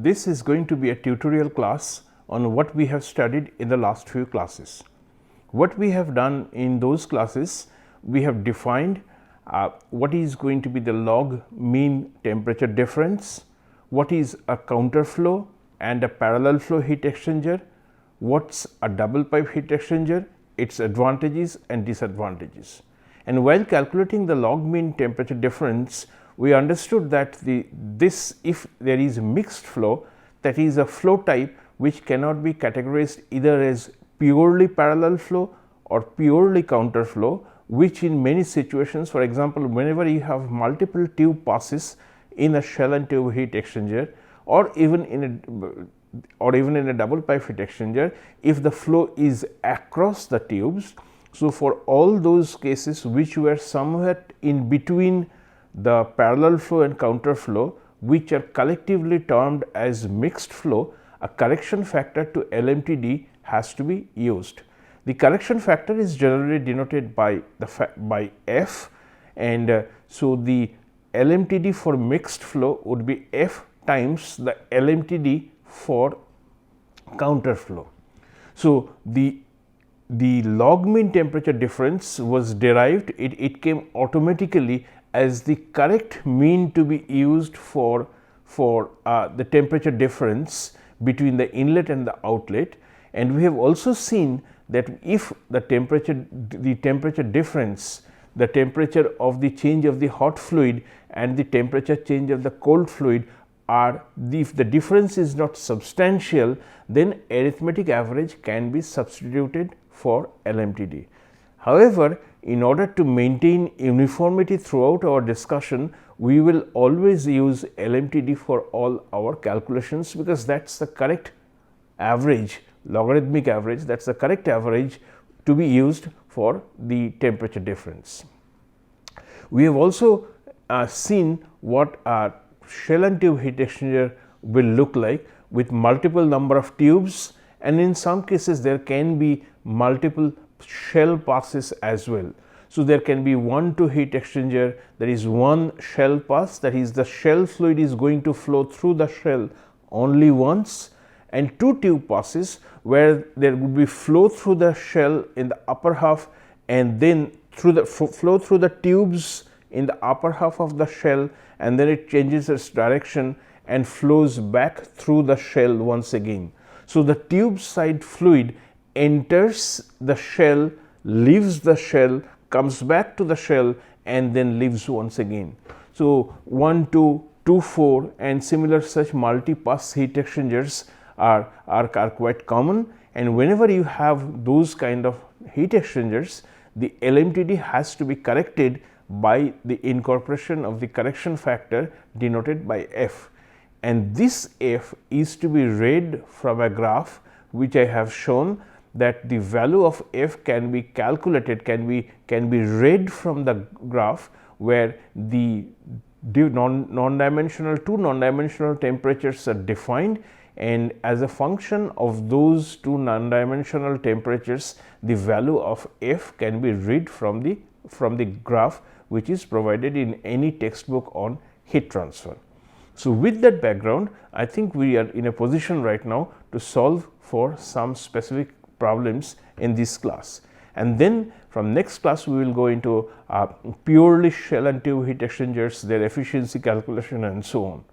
this is going to be a tutorial class on what we have studied in the last few classes. What we have done in those classes, we have defined what is going to be the log mean temperature difference, what is a counterflow and a parallel flow heat exchanger, what's a double pipe heat exchanger, its advantages and disadvantages. And while calculating the log mean temperature difference, we understood that if there is mixed flow, that is a flow type which cannot be categorized either as purely parallel flow or purely counter flow, which in many situations, for example, whenever you have multiple tube passes in a shell and tube heat exchanger or even in a double pipe heat exchanger, if the flow is across the tubes. So, for all those cases which were somewhere in between the parallel flow and counter flow, which are collectively termed as mixed flow, a correction factor to LMTD has to be used. The correction factor is generally denoted by F, and so the LMTD for mixed flow would be F times the LMTD for counter flow. So, the log mean temperature difference was derived, it came automatically as the correct mean to be used for the temperature difference between the inlet and the outlet. And we have also seen that if the temperature difference, the temperature of the change of the hot fluid and the temperature change of the cold fluid are, if the difference is not substantial, then arithmetic average can be substituted for LMTD. However, in order to maintain uniformity throughout our discussion, we will always use LMTD for all our calculations, because that is the correct average, logarithmic average, that is the correct average to be used for the temperature difference. We have also seen what a shell and tube heat exchanger will look like with multiple number of tubes, and in some cases there can be multiple shell passes as well. So, there can be 1-2 heat exchanger, there is one shell pass, that is the shell fluid is going to flow through the shell only once, and 2 tube passes where there would be flow through the shell in the upper half and then through the flow through the tubes in the upper half of the shell, and then it changes its direction and flows back through the shell once again. So, the tube side fluid enters the shell, leaves the shell, comes back to the shell and then leaves once again. So, 1, 2, 2, 4 and similar such multi-pass heat exchangers are quite common, and whenever you have those kind of heat exchangers, the LMTD has to be corrected by the incorporation of the correction factor denoted by F, and this F is to be read from a graph which I have shown, that the value of F can be calculated, can be read from the graph, where the non-dimensional two non-dimensional temperatures are defined, and as a function of those two non-dimensional temperatures, the value of F can be read from the graph which is provided in any textbook on heat transfer. So, with that background, I think we are in a position right now to solve for some specific problems in this class, and then from next class we will go into purely shell and tube heat exchangers, their efficiency calculation and so on.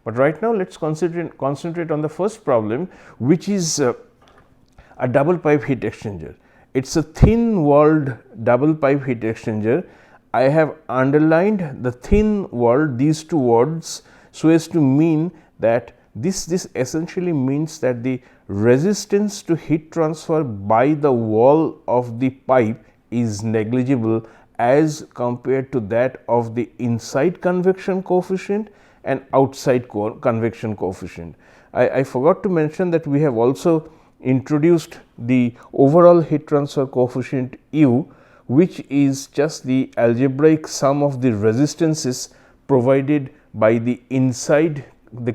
But right now let us concentrate on the first problem, which is a double pipe heat exchanger. It is a thin walled double pipe heat exchanger. I have underlined the thin walled, these two words, so as to mean that this essentially means that the resistance to heat transfer by the wall of the pipe is negligible as compared to that of the inside convection coefficient and outside convection coefficient. I forgot to mention that we have also introduced the overall heat transfer coefficient U, which is just the algebraic sum of the resistances provided by the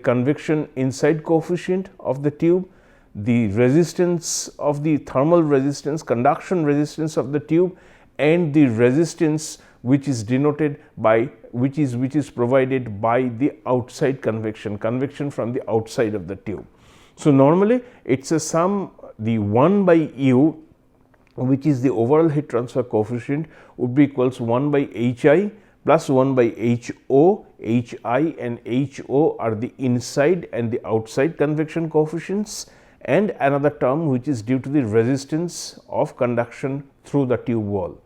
convection inside coefficient of the tube, the resistance of the thermal resistance, conduction resistance of the tube, and the resistance which is denoted by which is provided by the outside convection from the outside of the tube. So, normally it is a sum, the 1 by u, which is the overall heat transfer coefficient, would be equals 1 by Hi plus 1 by Ho. Hi and Ho are the inside and the outside convection coefficients, and another term which is due to the resistance of conduction through the tube wall.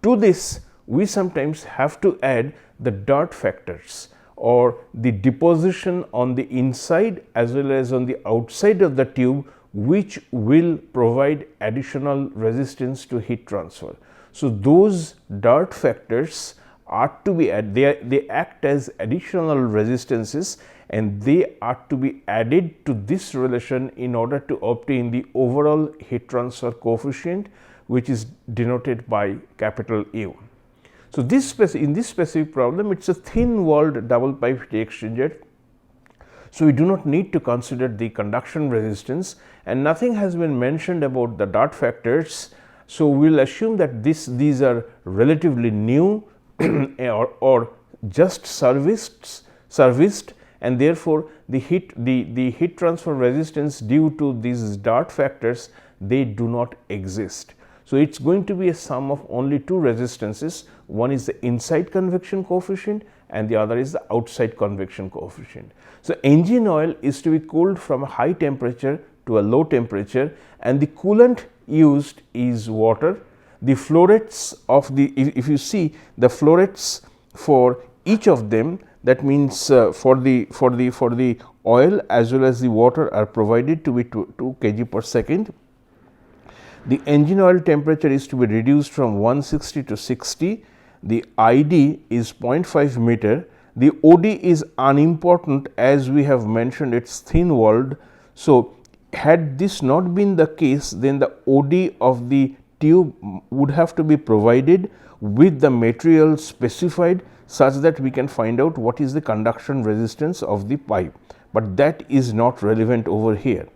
To this, we sometimes have to add the dirt factors, or the deposition on the inside as well as on the outside of the tube, which will provide additional resistance to heat transfer. So, those dirt factors are to be added, they act as additional resistances, and they are to be added to this relation in order to obtain the overall heat transfer coefficient, which is denoted by capital U. So, in this specific problem, it is a thin walled double pipe heat exchanger. So, we do not need to consider the conduction resistance, and nothing has been mentioned about the dirt factors. So, we will assume that these are relatively new or just serviced, and therefore, the heat transfer resistance due to these dirt factors, they do not exist. So, it is going to be a sum of only two resistances, one is the inside convection coefficient and the other is the outside convection coefficient. So, engine oil is to be cooled from a high temperature to a low temperature, and the coolant used is water. The flow rates of the, if you see the flow rates for each of them, that means for the oil as well as the water are provided to be 2 kg per second. The engine oil temperature is to be reduced from 160 to 60. The ID is 0.5 meter. The OD is unimportant, as we have mentioned it is thin walled. So, had this not been the case, then the OD of the tube would have to be provided with the material specified, such that we can find out what is the conduction resistance of the pipe, but that is not relevant over here.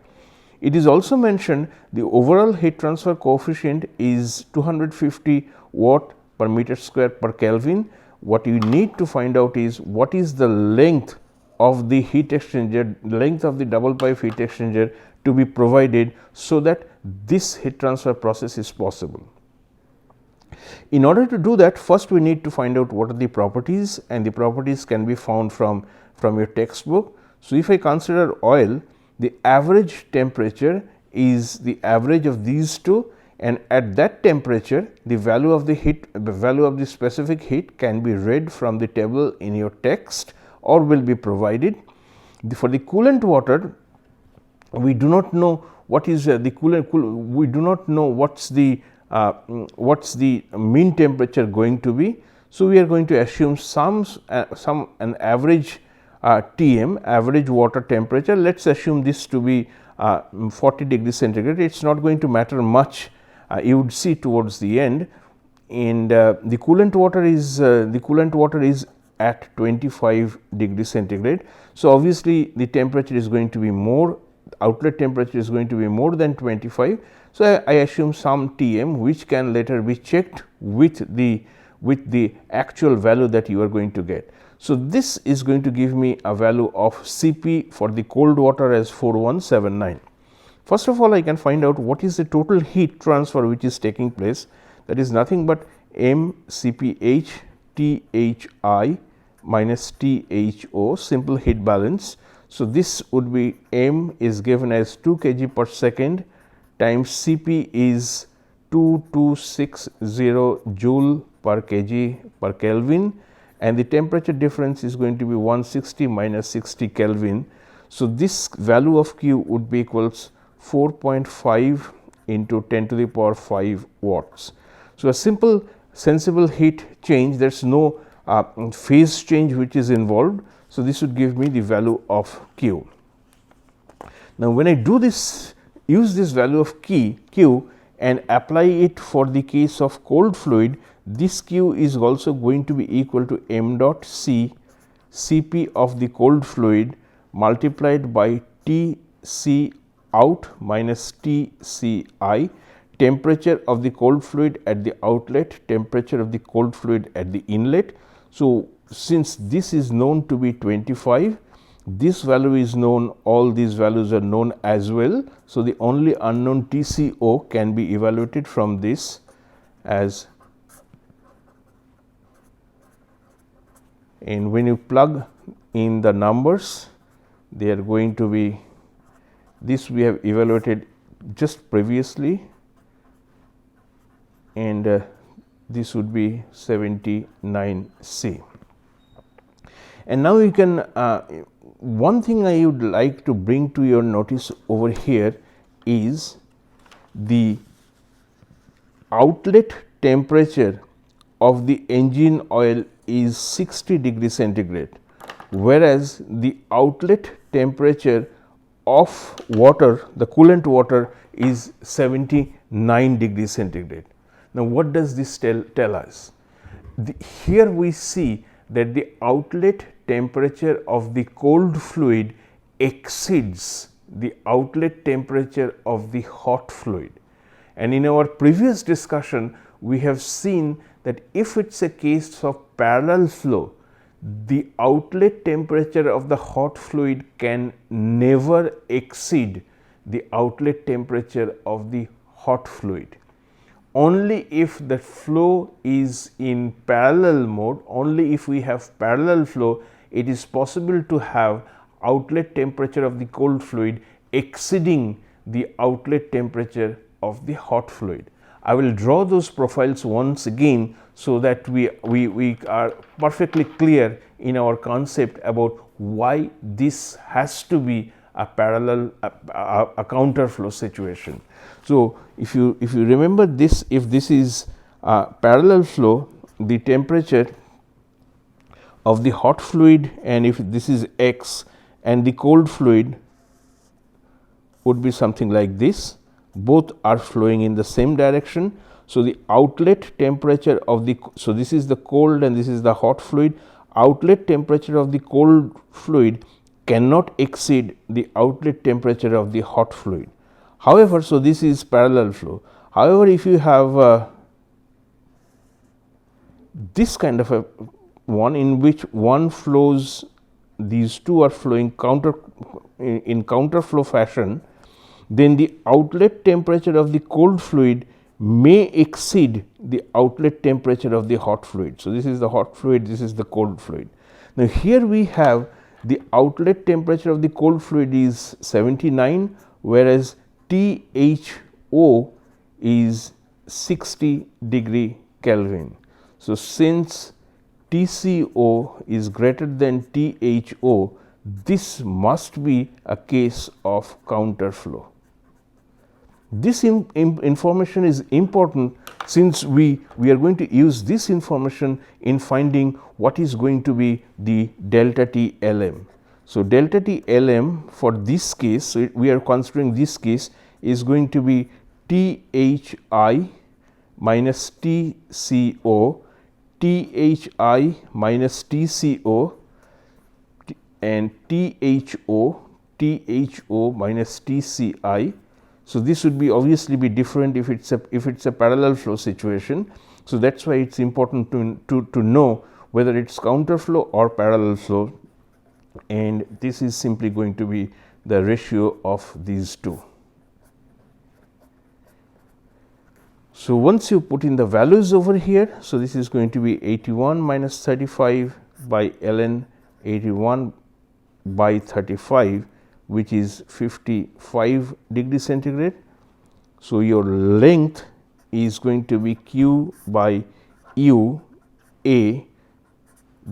It is also mentioned the overall heat transfer coefficient is 250 watt per meter square per Kelvin. What you need to find out is what is the length of the heat exchanger, length of the double pipe heat exchanger to be provided, so that this heat transfer process is possible. In order to do that, first we need to find out what are the properties, and the properties can be found from your textbook. So, if I consider oil, the average temperature is the average of these two, and at that temperature the value of the heat, the value of the specific heat can be read from the table in your text or will be provided. For the coolant water, we do not know what is the coolant, we do not know what is the mean temperature going to be. So, we are going to assume an average Tm, average water temperature. Let us assume this to be 40 degrees centigrade. It is not going to matter much, you would see towards the end, and the coolant water is at 25 degrees centigrade. So, obviously, the temperature is going to be more, outlet temperature is going to be more than 25. So, I assume some Tm, which can later be checked with the actual value that you are going to get. So, this is going to give me a value of Cp for the cold water as 4179. First of all, I can find out what is the total heat transfer which is taking place. That is nothing but m Cph Thi minus Tho, simple heat balance. So, this would be m is given as 2 kg per second times Cp is 2260 joule per kg per Kelvin, and the temperature difference is going to be 160 minus 60 Kelvin. So, this value of Q would be equals 4.5 into 10 to the power 5 watts. So, a simple sensible heat change, there is no phase change which is involved. So, this would give me the value of Q. Now, when I do this, use this value of Q and apply it for the case of cold fluid, this Q is also going to be equal to m dot C Cp of the cold fluid multiplied by T C out minus T C I. temperature of the cold fluid at the outlet, temperature of the cold fluid at the inlet. So, since this is known to be 25, this value is known, all these values are known as well. So, the only unknown TCO can be evaluated from this as, and when you plug in the numbers, they are going to be, this we have evaluated just previously, and this would be 79 C. And now you can, one thing I would like to bring to your notice over here is the outlet temperature of the engine oil is 60 degree centigrade, whereas the outlet temperature of water, the coolant water, is 79 degree centigrade. Now, what does this tell us? Here we see that the outlet temperature of the cold fluid exceeds the outlet temperature of the hot fluid. And in our previous discussion, we have seen that if it is a case of parallel flow, the outlet temperature of the hot fluid can never exceed the outlet temperature of the hot fluid. Only if the flow is in parallel mode, only if we have parallel flow, it is possible to have outlet temperature of the cold fluid exceeding the outlet temperature of the hot fluid. I will draw those profiles once again, so that we are perfectly clear in our concept about why this has to be a parallel, a counter flow situation. So, if you remember this, if this is a parallel flow, the temperature of the hot fluid, and if this is x, and the cold fluid would be something like this, both are flowing in the same direction. So, the outlet temperature of the, so this is the cold and this is the hot fluid, outlet temperature of the cold fluid cannot exceed the outlet temperature of the hot fluid. However, so this is parallel flow. However, if you have this kind of a one in which one flows, these two are flowing in counter flow fashion, then the outlet temperature of the cold fluid may exceed the outlet temperature of the hot fluid. So, this is the hot fluid, this is the cold fluid. Now, here we have the outlet temperature of the cold fluid is 79, whereas THO is 60 degree Kelvin. So, since TCO is greater than THO, this must be a case of counter flow. This information is important, since we are going to use this information in finding what is going to be the delta T Lm. So, delta T Lm for this case, so we are considering this case, is going to be THI minus TCO, THI minus TCO, and THO minus TCI. So, this would be obviously be different if it is a parallel flow situation. So, that is why it is important to know whether it is counter flow or parallel flow, and this is simply going to be the ratio of these two. So, once you put in the values over here, so this is going to be 81 minus 35 by ln 81 by 35, which is 55 degree centigrade. So, your length is going to be Q by U A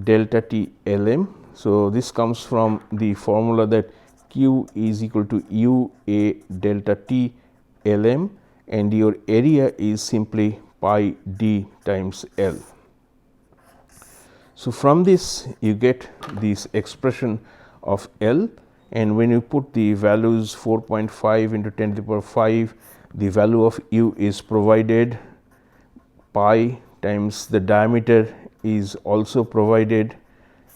delta T Lm. So, this comes from the formula that Q is equal to U A delta T Lm, and your area is simply pi d times L. So, from this you get this expression of L, and when you put the values 4.5 into 10 to the power 5, the value of U is provided, pi times the diameter is also provided,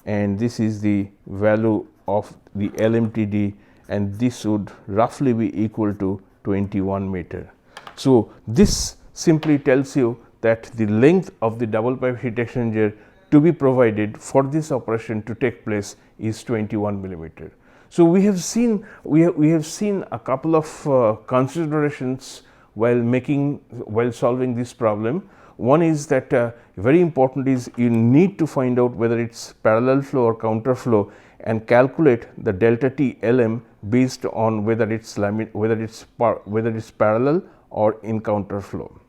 and this is the value of the LMTD, and this would roughly be equal to 21 meter. So, this simply tells you that the length of the double pipe heat exchanger to be provided for this operation to take place is 21 millimeter. So, we have seen a couple of considerations while solving this problem. One is that very important is you need to find out whether it is parallel flow or counter flow and calculate the delta T Lm based on whether it is parallel or in counter flow.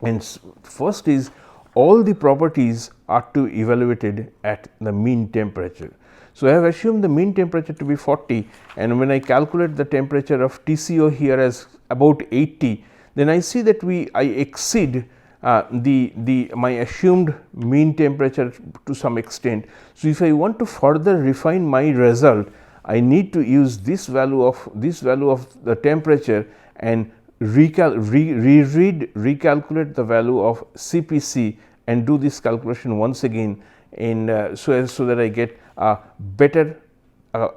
And first is all the properties are to be evaluated at the mean temperature. So, I have assumed the mean temperature to be 40, and when I calculate the temperature of TCO here as about 80, then I see that I exceed my assumed mean temperature to some extent. So, if I want to further refine my result, I need to use this value of the temperature and recalculate the value of CPC and do this calculation once again, and so that I get a better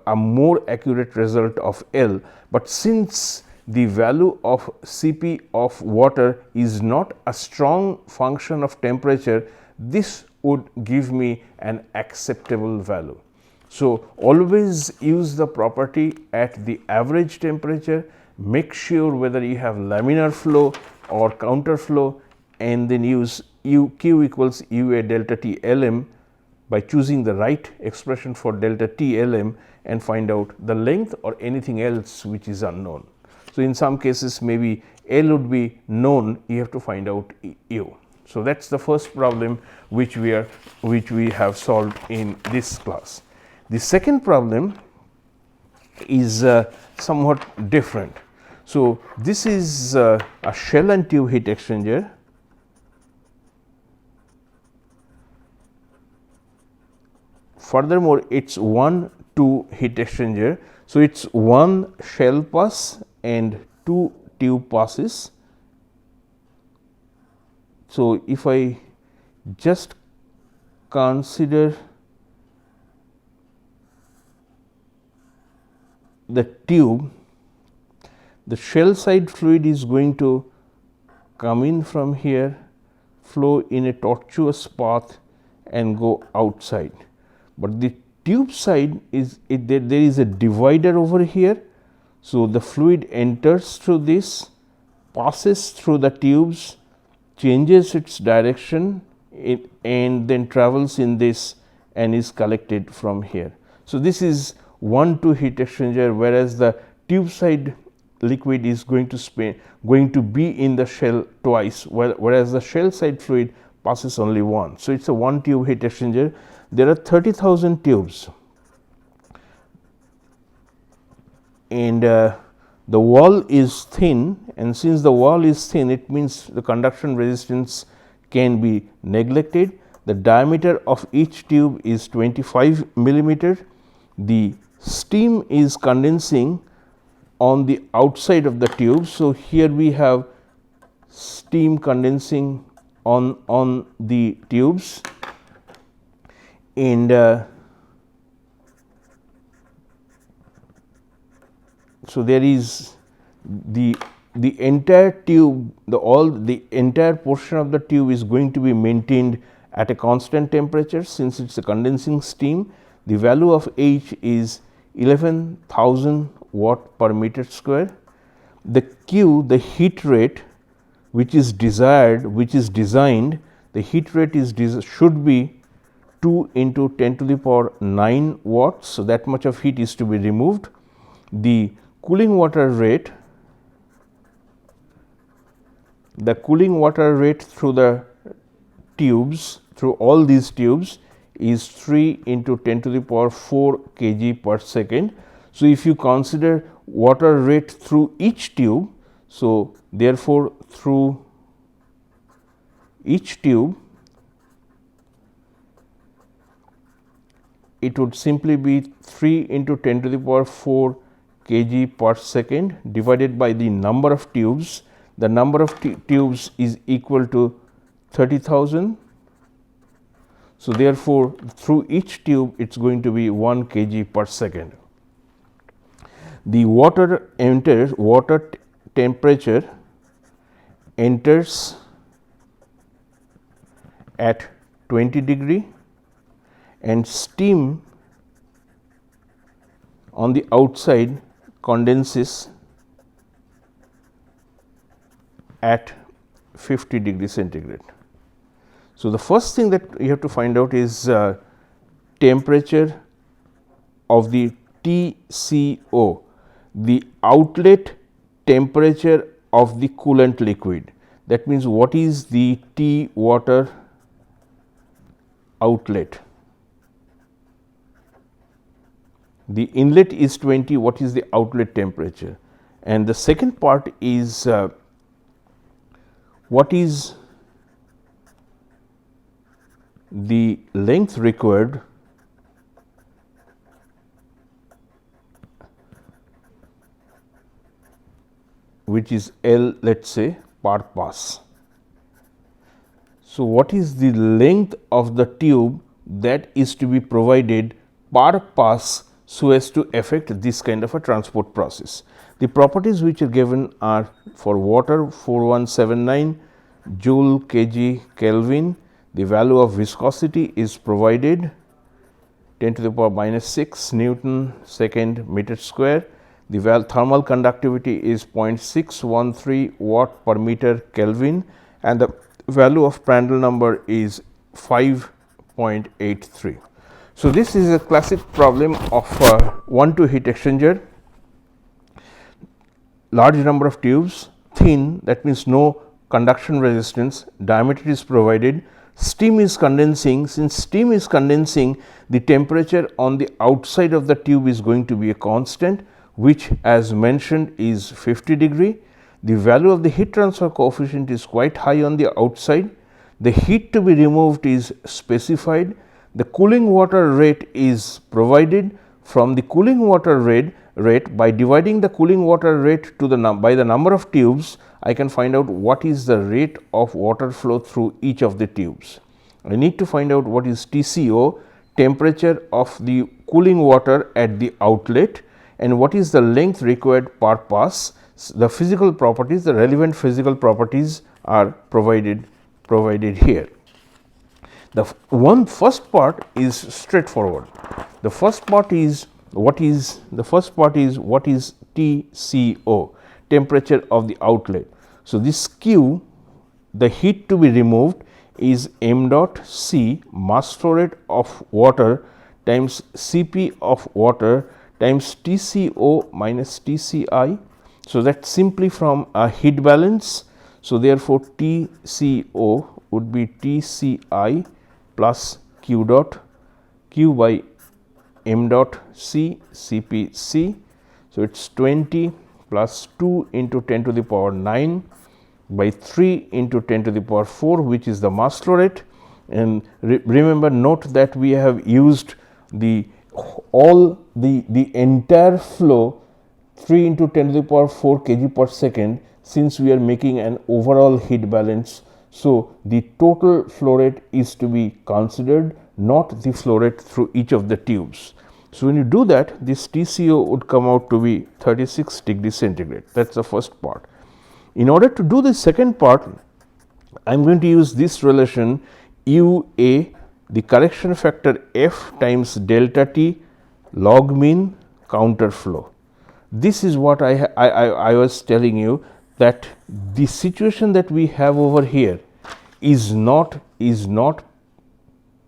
a more accurate result of L. But since the value of Cp of water is not a strong function of temperature, this would give me an acceptable value. So, always use the property at the average temperature, make sure whether you have laminar flow or counter flow, and then use Q equals UA delta T Lm by choosing the right expression for delta T Lm and find out the length or anything else which is unknown. So, in some cases maybe L would be known, you have to find out U. So, that is the first problem which we have solved in this class. The second problem is somewhat different. So, this is a shell and tube heat exchanger. Furthermore, it is 1-2 heat exchanger. So, it is 1 shell pass and 2 tube passes. So, if I just consider the tube, the shell side fluid is going to come in from here, flow in a tortuous path and go outside. But the tube side is there is a divider over here. So, the fluid enters through this, passes through the tubes, changes its direction and then travels in this and is collected from here. So, this is 1-2 heat exchanger, whereas the tube side liquid is going to be in the shell twice, whereas the shell side fluid passes only once. So, it is a 1 tube heat exchanger. There are 30,000 tubes, and the wall is thin, and since the wall is thin, it means the conduction resistance can be neglected. The diameter of each tube is 25 millimeter. The steam is condensing on the outside of the tube. So, here we have steam condensing on the tubes, and so there is the entire tube, the entire portion of the tube is going to be maintained at a constant temperature, since it is a condensing steam. The value of H is 11,000 watt per meter square. The Q, the heat rate which is designed, the heat rate should be 2 into 10 to the power 9 watts. So, that much of heat is to be removed. The cooling water rate, through the tubes, through all these tubes, is 3 into 10 to the power 4 kg per second. So, if you consider water rate through each tube, so therefore, through each tube it would simply be 3 into 10 to the power 4 kg per second divided by the number of tubes. The number of tubes is equal to 30,000. So, therefore, through each tube it is going to be 1 kg per second. The water temperature enters at 20 degree and steam on the outside condenses at 50 degree centigrade. So, the first thing that you have to find out is temperature of the TCO, the outlet temperature of the coolant liquid. That means, what is the T water outlet? The inlet is 20, what is the outlet temperature? And the second part is what is the length required which is L, let us say, per pass. So, what is the length of the tube that is to be provided per pass so as to affect this kind of a transport process? The properties which are given are for water 4179 joule kg Kelvin, the value of viscosity is provided 10 to the power minus 6 Newton second meter square. The thermal conductivity is 0.613 watt per meter Kelvin and the value of Prandtl number is 5.83. So, this is a classic problem of 1-2 heat exchanger, large number of tubes, thin, that means no conduction resistance, diameter is provided, steam is condensing. Since steam is condensing, the temperature on the outside of the tube is going to be a constant, which as mentioned is 50 degree. The value of the heat transfer coefficient is quite high on the outside. The heat to be removed is specified. The cooling water rate is provided. From the cooling water rate by dividing the cooling water rate to the by the number of tubes, I can find out what is the rate of water flow through each of the tubes. I need to find out what is TCO, temperature of the cooling water at the outlet, and what is the length required per pass. The physical properties, the relevant physical properties are provided here. The first part is straightforward. The first part is what is TCO, temperature of the outlet. So, this Q, the heat to be removed is m dot C, mass flow rate of water times Cp of water times TCO minus TCI. So, that simply from a heat balance. So, therefore, TCO would be TCI plus Q dot Q by m dot C Cp C. So, it is 20 plus 2 into 10 to the power 9 by 3 into 10 to the power 4, which is the mass flow rate. And remember, note that we have used the entire flow 3 into 10 to the power 4 kg per second, since we are making an overall heat balance. So, the total flow rate is to be considered, not the flow rate through each of the tubes. So, when you do that, this TCO would come out to be 36 degree centigrade. That is the first part. In order to do the second part, I am going to use this relation UA, the correction factor F times delta T log mean counter flow. This is what I was telling you, that the situation that we have over here is not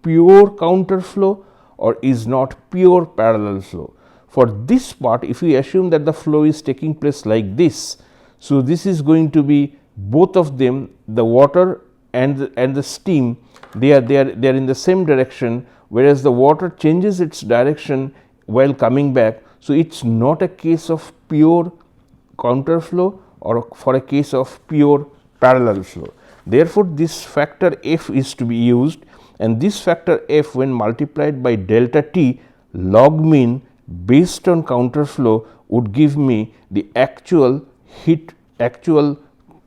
pure counter flow or is not pure parallel flow. For this part, if we assume that the flow is taking place like this, so this is going to be both of them, the water and the steam, they are in the same direction, whereas the water changes its direction while coming back. So, it is not a case of pure counter flow or for a case of pure parallel flow. Therefore, this factor F is to be used, and this factor F, when multiplied by delta T log mean based on counter flow, would give me the actual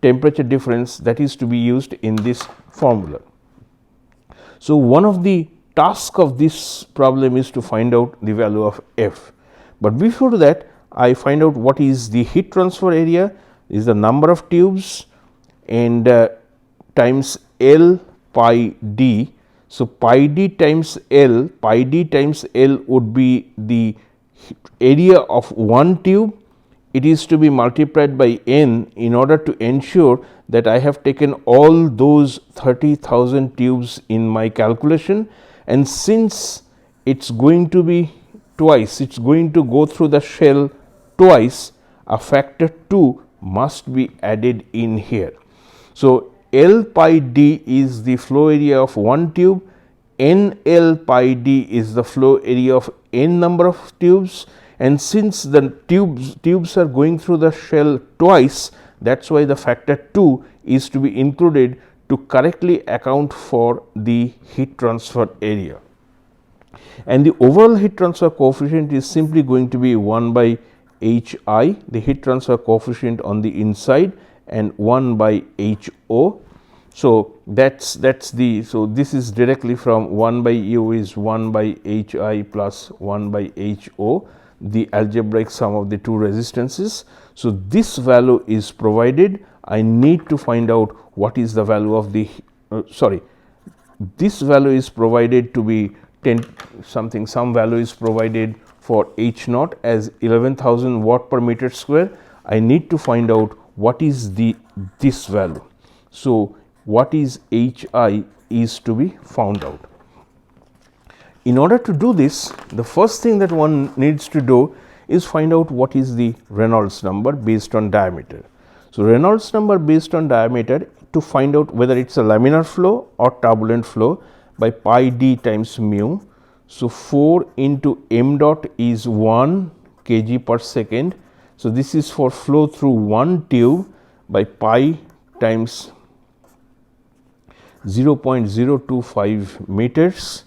temperature difference that is to be used in this formula. So, one of the tasks of this problem is to find out the value of F, but before that I find out what is the heat transfer area, is the number of tubes, and times L pi d. So, pi d times L would be the area of one tube. It is to be multiplied by n in order to ensure that I have taken all those 30,000 tubes in my calculation, and since it is going to be twice, it is going to go through the shell twice, a factor 2 must be added in here. So, L pi d is the flow area of one tube, N L pi d is the flow area of n number of tubes, and since the tubes are going through the shell twice, that is why the factor 2 is to be included to correctly account for the heat transfer area. And the overall heat transfer coefficient is simply going to be 1 by H I, the heat transfer coefficient on the inside, and 1 by H O. So, that's the, so this is directly from 1 by U is 1 by H I plus 1 by H O, the algebraic sum of the two resistances. So, this value is provided. I need to find out what is the value of the this value is provided to be 10 something, some value is provided for H naught as 11,000 watt per meter square. I need to find out what is this value. So, what is H I is to be found out. In order to do this, the first thing that one needs to do is find out what is the Reynolds number based on diameter. So, Reynolds number based on diameter, to find out whether it is a laminar flow or turbulent flow, by pi d times mu. So, 4 into m dot is 1 kg per second. So, this is for flow through one tube by pi times 0.025 meters,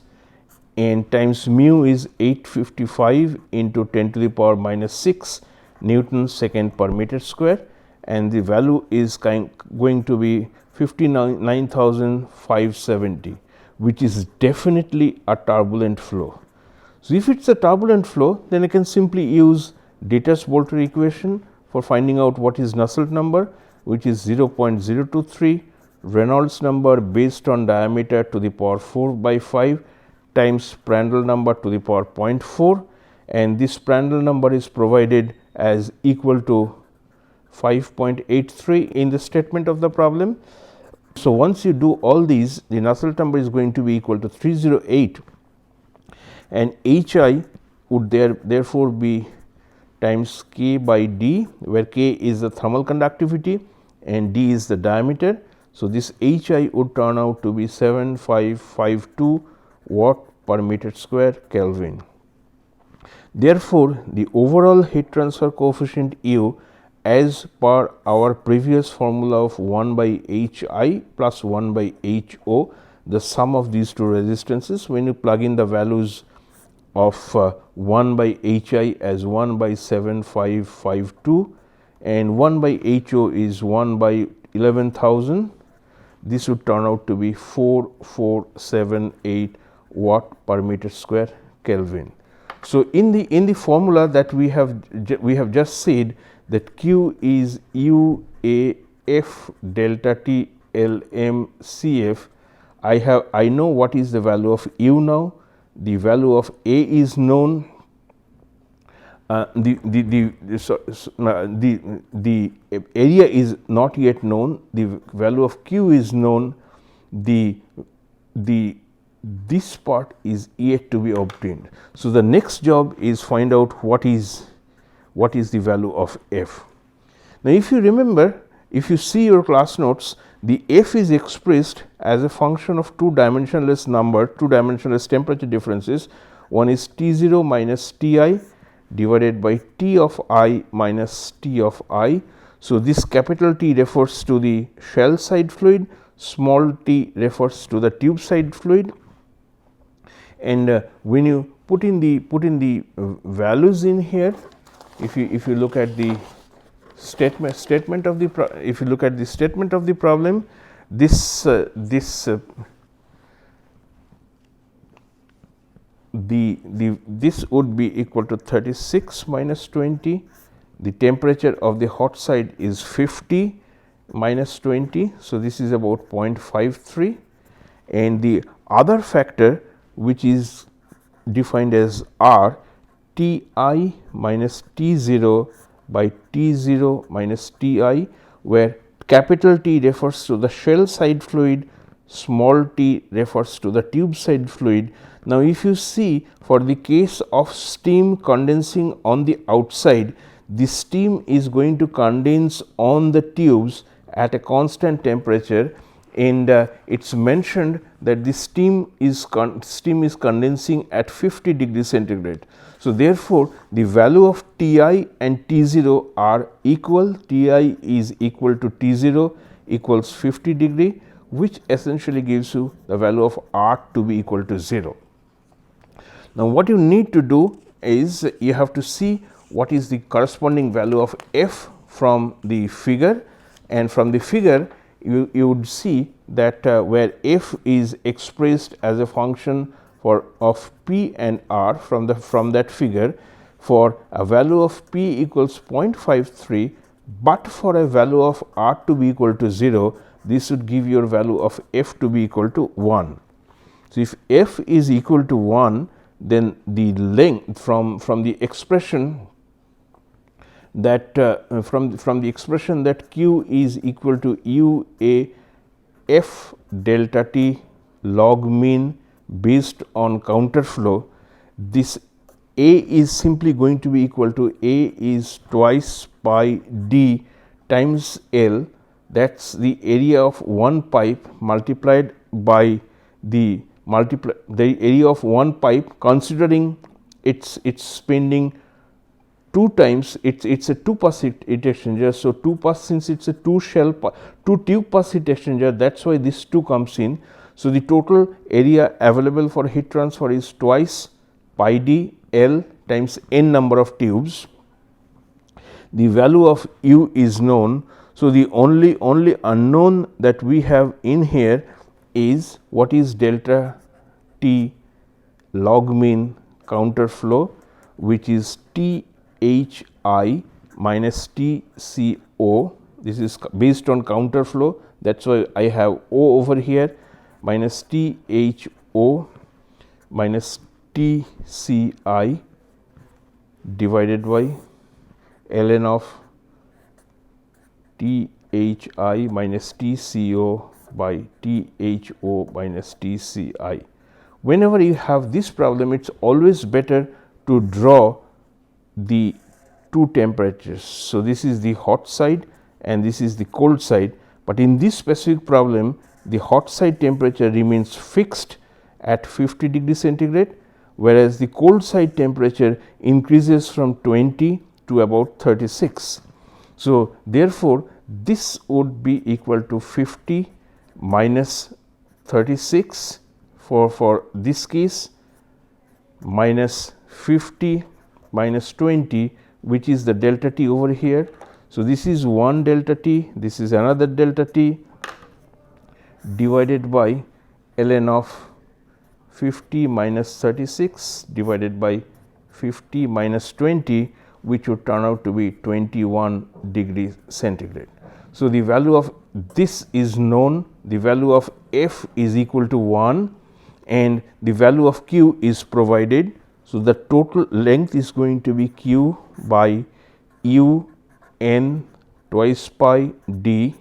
and times mu is 855 into 10 to the power minus 6 Newton second per meter square, and the value is going to be 59,570, which is definitely a turbulent flow. So, if it is a turbulent flow, then I can simply use Ditters-Boelter equation for finding out what is Nusselt number, which is 0.023 Reynolds number based on diameter to the power 4 by 5 times Prandtl number to the power 0.4, and this Prandtl number is provided as equal to 5.83 in the statement of the problem. So, once you do all these, the Nusselt number is going to be equal to 308, and H I would therefore be times K by D, where K is the thermal conductivity and D is the diameter. So, this H I would turn out to be 7552 watt per meter square Kelvin. Therefore, the overall heat transfer coefficient U, as per our previous formula of 1 by H I plus 1 by H O, the sum of these two resistances, when you plug in the values of 1 by H I as 1 by 7552 and 1 by H O is 1 by 11,000, this would turn out to be 4478 watt per meter square Kelvin. So, in the formula that we have just said that Q is U A F delta T L M C F. I know what is the value of U now. The value of A is known. The area is not yet known. The value of Q is known. This part is yet to be obtained. So, the next job is find out what is the value of F. Now, if you remember, if you see your class notes, the F is expressed as a function of two dimensionless number, two dimensionless temperature differences. One is T0 minus Ti divided by T of I minus T of I. So, this capital T refers to the shell side fluid, small t refers to the tube side fluid, and when you put in the values in here, if you look at the statement of the problem, this would be equal to 36 minus 20. The temperature of the hot side is 50, minus 20. So, this is about 0.53, and the other factor which is defined as R, T I minus T 0 by T 0 minus T I, where capital T refers to the shell side fluid, small t refers to the tube side fluid. Now, if you see, for the case of steam condensing on the outside, the steam is going to condense on the tubes at a constant temperature, and it is mentioned that the steam is condensing at 50 degrees centigrade. So, therefore, the value of T I and T 0 are equal. T I is equal to T 0 equals 50 degree, which essentially gives you the value of R to be equal to 0. Now, what you need to do is you have to see what is the corresponding value of F from the figure, and from the figure you would see that where F is expressed as a function of P and R from that figure, for a value of P equals 0.53, but for a value of R to be equal to 0, this would give your value of F to be equal to 1. So, if F is equal to 1, then the length from the expression that from the expression that Q is equal to U A F delta T log mean based on counter flow, this A is simply going to be equal to A is twice pi d times L, that is the area of one pipe multiplied by the area of one pipe, considering its spending 2 times, it's a 2 pass heat exchanger. So, 2 pass, since it's a 2 tube pass heat exchanger, that's why this 2 comes in. So, the total area available for heat transfer is twice pi d L times n number of tubes. The value of U is known. So, the only unknown that we have in here is what is delta T log mean counter flow, which is T H I minus T C O. This is based on counter flow, that is why I have O over here, minus T H O minus T C I divided by ln of T H I minus T C O by T H O minus T C I. Whenever you have this problem, it is always better to draw the two temperatures. So, this is the hot side and this is the cold side, but in this specific problem the hot side temperature remains fixed at 50 degree centigrade, whereas the cold side temperature increases from 20 to about 36. So, therefore, this would be equal to 50 minus 36 for this case, minus 50 minus 20, which is the delta T over here. So, this is one delta T, this is another delta T, divided by ln of 50 minus 36 divided by 50 minus 20, which would turn out to be 21 degrees centigrade. So, the value of this is known, the value of F is equal to 1 and the value of Q is provided. So, the total length is going to be Q by U n twice pi d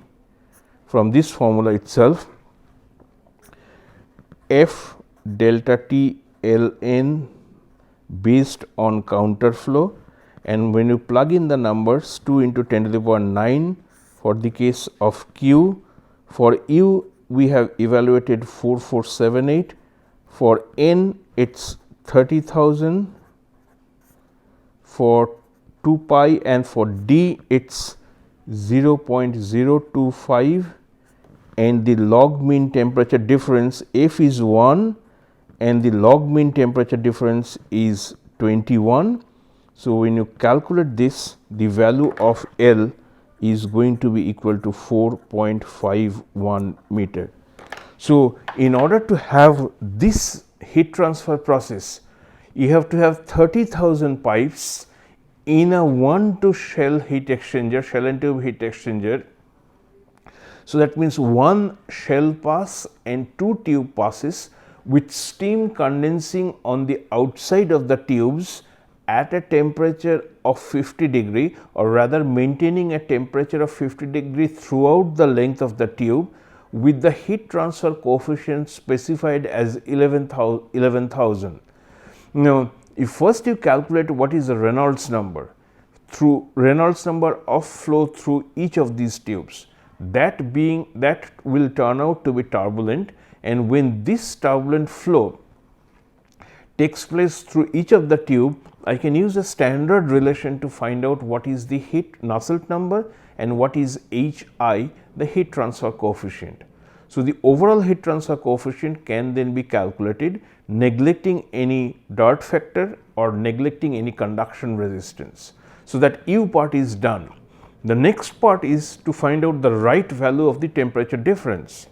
from this formula itself, F delta T L n based on counter flow, and when you plug in the numbers 2 into 10 to the power 9 for the case of Q, for U we have evaluated 4478, for n it is 30,000, for 2 pi, and for d it is 0.025, and the log mean temperature difference F is 1 and the log mean temperature difference is 21. So, when you calculate this, the value of L is going to be equal to 4.51 meter. So, in order to have this heat transfer process, you have to have 30,000 pipes in a 1 to shell heat exchanger, shell and tube heat exchanger, So that means one shell pass and two tube passes with steam condensing on the outside of the tubes at a temperature of 50 degree, or rather maintaining a temperature of 50 degree throughout the length of the tube, with the heat transfer coefficient specified as 11,000. Now, if first you calculate what is the Reynolds number of flow through each of these tubes, that will turn out to be turbulent, and when this turbulent flow takes place through each of the tube, I can use a standard relation to find out what is the heat Nusselt number and what is HI, the heat transfer coefficient. So, the overall heat transfer coefficient can then be calculated, neglecting any dirt factor or neglecting any conduction resistance. So, that U part is done. The next part is to find out the right value of the temperature difference.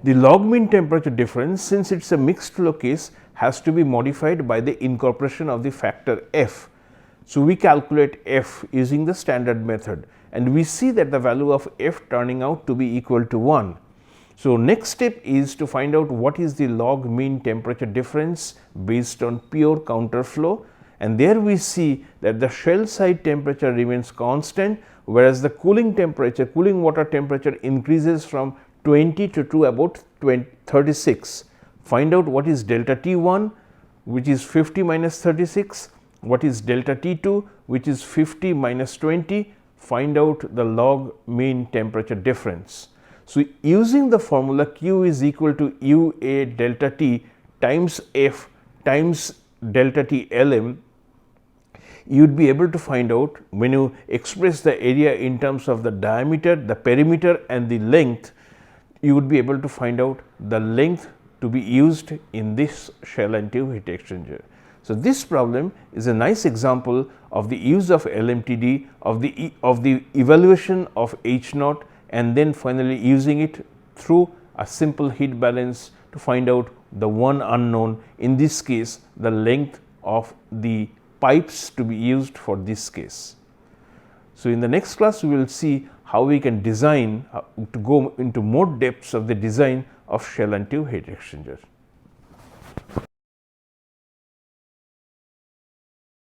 The log mean temperature difference, since it is a mixed flow case, has to be modified by the incorporation of the factor F. So, we calculate F using the standard method, and we see that the value of F turning out to be equal to 1. So, next step is to find out what is the log mean temperature difference based on pure counterflow, and there we see that the shell side temperature remains constant, whereas the cooling water temperature increases from 20 to about 36. Find out what is delta T1, which is 50 minus 36, what is delta T2, which is 50 minus 20, find out the log mean temperature difference. So, using the formula Q is equal to UA delta T times F times delta T Lm, you would be able to find out, when you express the area in terms of the diameter, the perimeter and the length, you would be able to find out the length to be used in this shell and tube heat exchanger. So, this problem is a nice example of the use of LMTD, of the evaluation of H naught, and then finally using it through a simple heat balance to find out the one unknown, in this case the length of the pipes to be used for this case. So, in the next class we will see how we can design to go into more depths of the design of shell and tube heat exchanger.